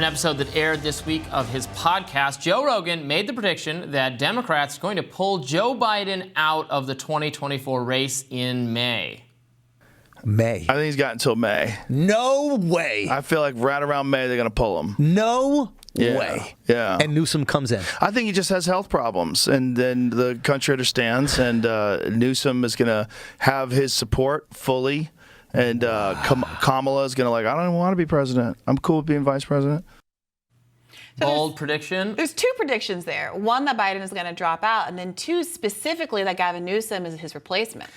an episode that aired this week of his podcast, Joe Rogan made the prediction that Democrats are going to pull Joe Biden out of the 2024 race in May. May. I think he's got until May. No way. I feel like right around May they're going to pull him. No way. Yeah. And Newsom comes in. I think he just has health problems, and then the country understands, and Newsom is going to have his support fully, and Kamala is going to I don't even want to be president. I'm cool with being vice president. So Bold prediction. There's two predictions there. One, that Biden is going to drop out, and then two, specifically, that Gavin Newsom is his replacement.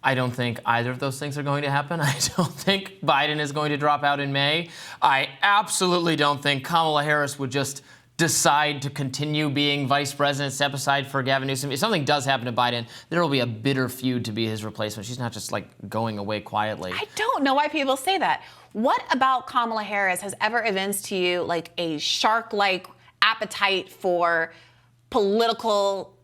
I don't think either of those things are going to happen. I don't think Biden is going to drop out in May. I absolutely don't think Kamala Harris would just decide to continue being vice president, step aside for Gavin Newsom. If something does happen to Biden, there will be a bitter feud to be his replacement. She's not just going away quietly. I don't know why people say that. What about Kamala Harris has ever evinced to you a shark-like appetite for political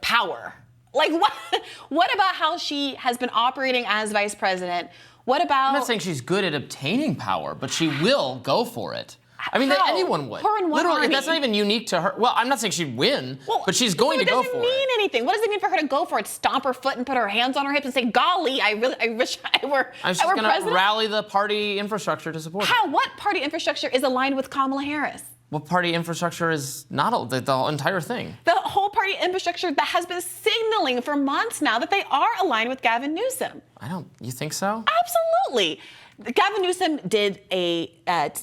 power? What about how she has been operating as vice president? What about... I'm not saying she's good at obtaining power, but she will go for it. I mean, anyone would. Her and one Literally, army. that's not even unique to her. Well, I'm not saying she'd win, but she's going to go for it. It doesn't mean anything. What does it mean for her to go for it? Stomp her foot and put her hands on her hips and say, golly, I wish I were president? She's going to rally the party infrastructure to support her. What party infrastructure is aligned with Kamala Harris? What party infrastructure is not the entire thing? The whole party infrastructure that has been signaling for months now that they are aligned with Gavin Newsom. You think so? Absolutely. Gavin Newsom did a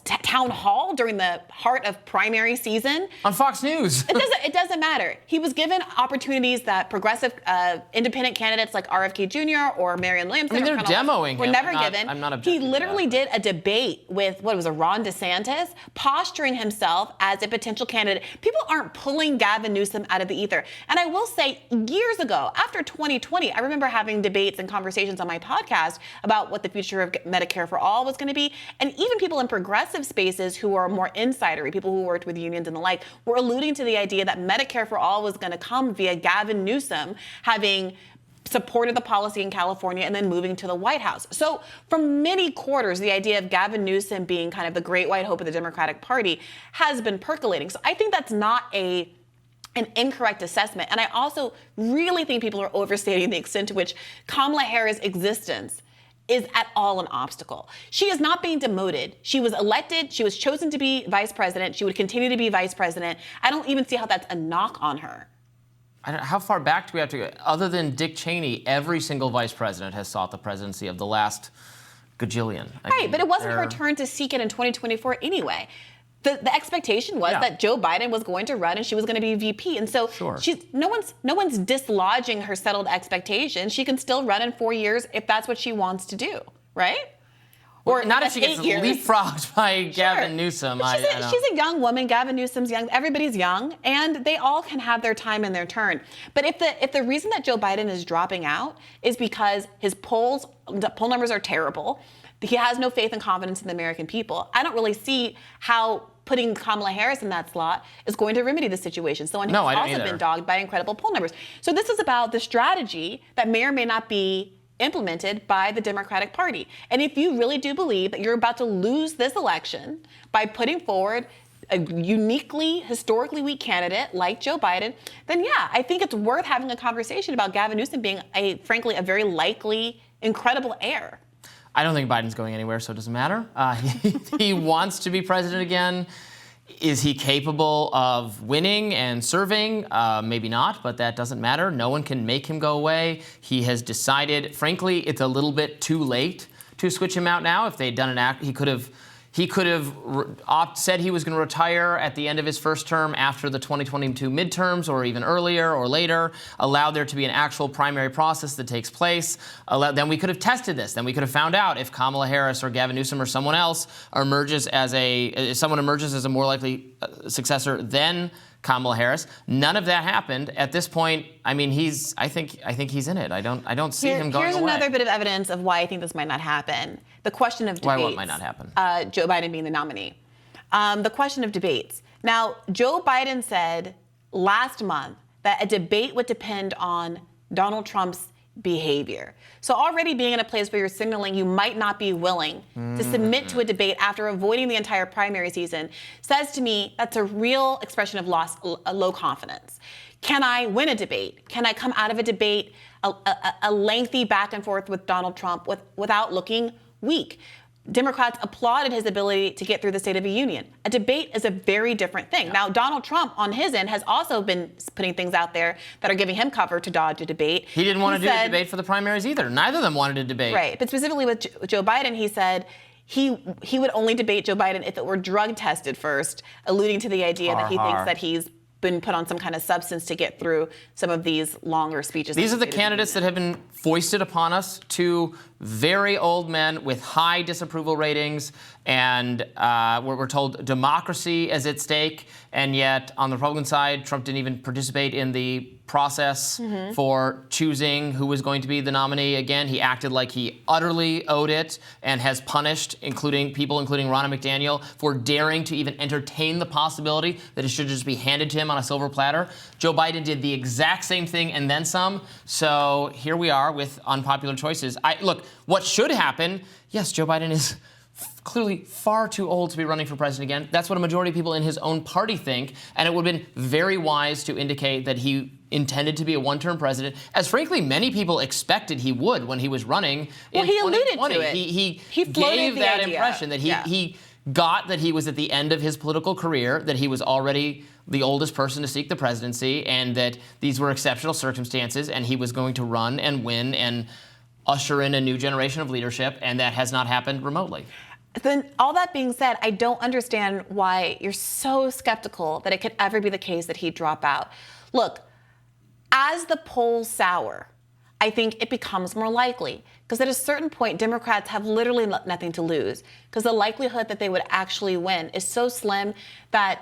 town hall during the heart of primary season. On Fox News. It doesn't matter. He was given opportunities that progressive independent candidates like RFK Jr. or Marianne Williamson they're demoing were him. never given. I'm not objecting He literally to that. did a debate with, Ron DeSantis, posturing himself as a potential candidate. People aren't pulling Gavin Newsom out of the ether. And I will say, years ago, after 2020, I remember having debates and conversations on my podcast about what the future of Medicare for All was going to be. And even people in progressive spaces who are more insidery, people who worked with unions and the like, were alluding to the idea that Medicare for All was going to come via Gavin Newsom having supported the policy in California and then moving to the White House. So for many quarters, the idea of Gavin Newsom being kind of the great white hope of the Democratic Party has been percolating. So I think that's not an incorrect assessment. And I also really think people are overstating the extent to which Kamala Harris' existence is at all an obstacle. She is not being demoted. She was elected. She was chosen to be vice president. She would continue to be vice president. I don't even see how that's a knock on her. How far back do we have to go? Other than Dick Cheney, every single vice president has sought the presidency of the last gajillion. But it wasn't her turn to seek it in 2024 anyway. The expectation was that Joe Biden was going to run and she was going to be VP. And so no one's dislodging her settled expectations. She can still run in 4 years if that's what she wants to do, right? Or not if she gets leapfrogged by Gavin Newsom. She's a young woman. Gavin Newsom's young. Everybody's young, and they all can have their time and their turn. But if the reason that Joe Biden is dropping out is because his poll numbers are terrible, he has no faith and confidence in the American people, I don't really see how putting Kamala Harris in that slot is going to remedy the situation. Someone who's also been dogged by incredible poll numbers. So this is about the strategy that may or may not be implemented by the Democratic Party. And if you really do believe that you're about to lose this election by putting forward a uniquely, historically weak candidate like Joe Biden, then I think it's worth having a conversation about Gavin Newsom being frankly, a very likely, incredible heir. I don't think Biden's going anywhere, so it doesn't matter. He wants to be president again. Is he capable of winning and serving? Maybe not, but that doesn't matter. No one can make him go away. He has decided, frankly, it's a little bit too late to switch him out now. If they'd done an act, he could have said he was going to retire at the end of his first term after the 2022 midterms, or even earlier or later, allowed there to be an actual primary process that takes place. Then we could have tested this. Then we could have found out if Kamala Harris or Gavin Newsom or someone else emerges as a more likely successor than Kamala Harris. None of that happened. At this point, I mean, I think he's in it. I don't see him going away. Here's another bit of evidence of why I think this might not happen. The question of debates. Why what might not happen? Joe Biden being the nominee. The question of debates. Now, Joe Biden said last month that a debate would depend on Donald Trump's behavior. So already being in a place where you're signaling you might not be willing to submit to a debate after avoiding the entire primary season says to me that's a real expression of low confidence. Can I win a debate? Can I come out of a debate, a lengthy back and forth with Donald Trump without looking weak? Democrats applauded his ability to get through the State of the Union. A debate is a very different thing. Now, Donald Trump, on his end, has also been putting things out there that are giving him cover to dodge a debate. He didn't want to do a debate for the primaries either. Neither of them wanted to debate. Right, but specifically with Joe Biden, he said he would only debate Joe Biden if it were drug tested first, alluding to the idea that he thinks that he's been put on some kind of substance to get through some of these longer speeches. These are the candidates that have been foisted upon us, two very old men with high disapproval ratings, and we're told democracy is at stake, and yet on the Republican side, Trump didn't even participate in the process for choosing who was going to be the nominee. Again, he acted like he utterly owed it and has punished including Ronna McDaniel for daring to even entertain the possibility that it should just be handed to him on a silver platter. Joe Biden did the exact same thing and then some. So here we are with unpopular choices. Look, what should happen, yes, Joe Biden is clearly far too old to be running for president again. That's what a majority of people in his own party think, and it would have been very wise to indicate that he intended to be a one-term president, as frankly many people expected he would when he was running in 2020. He alluded to it. He gave that impression that he got that he was at the end of his political career, that he was already the oldest person to seek the presidency, and that these were exceptional circumstances, and he was going to run and win and usher in a new generation of leadership, and that has not happened remotely. Then, all that being said, I don't understand why you're so skeptical that it could ever be the case that he'd drop out. Look, as the polls sour, I think it becomes more likely. Because at a certain point, Democrats have literally nothing to lose. Because the likelihood that they would actually win is so slim that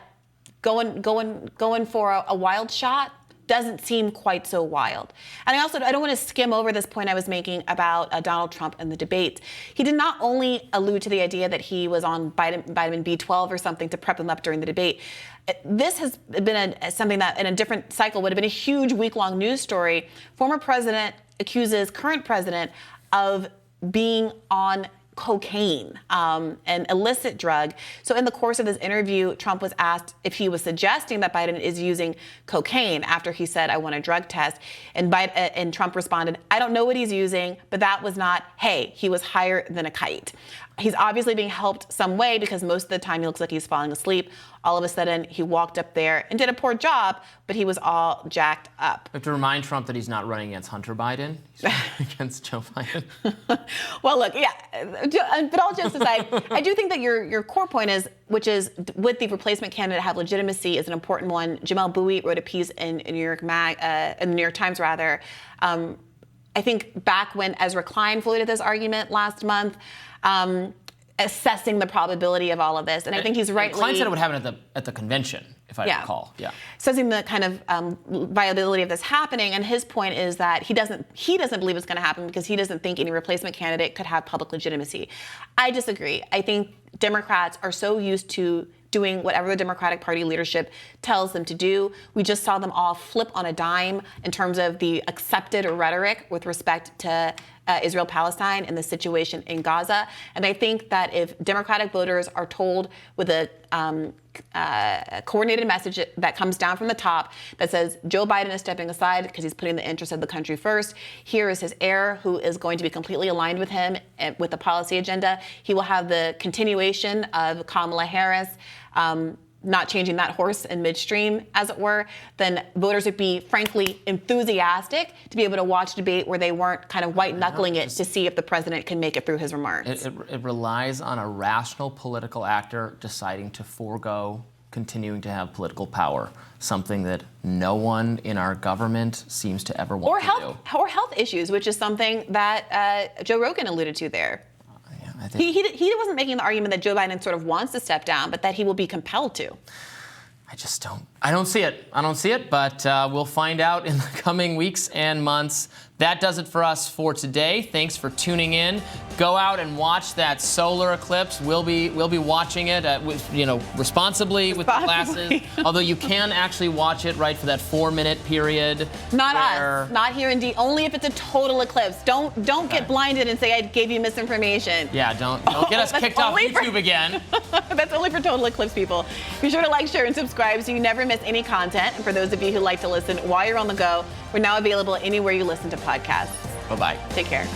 going for a wild shot doesn't seem quite so wild. And I don't want to skim over this point I was making about Donald Trump and the debates. He did not only allude to the idea that he was on vitamin B12 or something to prep him up during the debate. This has been something that in a different cycle would have been a huge week-long news story. Former president accuses current president of being on cocaine, an illicit drug. So in the course of this interview, Trump was asked if he was suggesting that Biden is using cocaine after he said, "I want a drug test." And Trump responded, "I don't know what he's using, but that was not, hey, he was higher than a kite." He's obviously being helped some way because most of the time he looks like he's falling asleep. All of a sudden, he walked up there and did a poor job, but he was all jacked up. We have to remind Trump that he's not running against Hunter Biden. He's running against Joe Biden. Well, look, yeah, but all jokes aside, I do think that your core point is, which is, would the replacement candidate have legitimacy, is an important one. Jamel Bowie wrote a piece in New York Times, rather. I think back when Ezra Klein floated this argument last month, assessing the probability of all of this, and I think he's rightly. Klein said it would happen at the convention, if I recall. Yeah. Assessing the kind of viability of this happening, and his point is that he doesn't believe it's going to happen because he doesn't think any replacement candidate could have public legitimacy. I disagree. I think Democrats are so used to doing whatever the Democratic Party leadership tells them to do. We just saw them all flip on a dime in terms of the accepted rhetoric with respect to Israel-Palestine and the situation in Gaza. And I think that if Democratic voters are told with a coordinated message that comes down from the top that says Joe Biden is stepping aside because he's putting the interests of the country first. Here is his heir who is going to be completely aligned with him with the policy agenda. He will have the continuation of Kamala Harris, not changing that horse in midstream, as it were. Then voters would be, frankly, enthusiastic to be able to watch a debate where they weren't kind of white-knuckling it to see if the president can make it through his remarks. It relies on a rational political actor deciding to forego continuing to have political power, something that no one in our government seems to ever want to do. Or health issues, which is something that Joe Rogan alluded to there. He wasn't making the argument that Joe Biden sort of wants to step down, but that he will be compelled to. I just don't I don't see it, but we'll find out in the coming weeks and months. That does it for us for today. Thanks for tuning in. Go out and watch that solar eclipse. We'll be watching it, responsibly with the glasses. Although you can actually watch it right for that 4-minute period. Not us. Not here indeed. Only if it's a total eclipse. Don't get blinded and say I gave you misinformation. Yeah, don't get us kicked off YouTube again. That's only for total eclipse people. Be sure to like, share, and subscribe so you never miss any content. And for those of you who like to listen while you're on the go, we're now available anywhere you listen to podcasts. Bye-bye. Take care.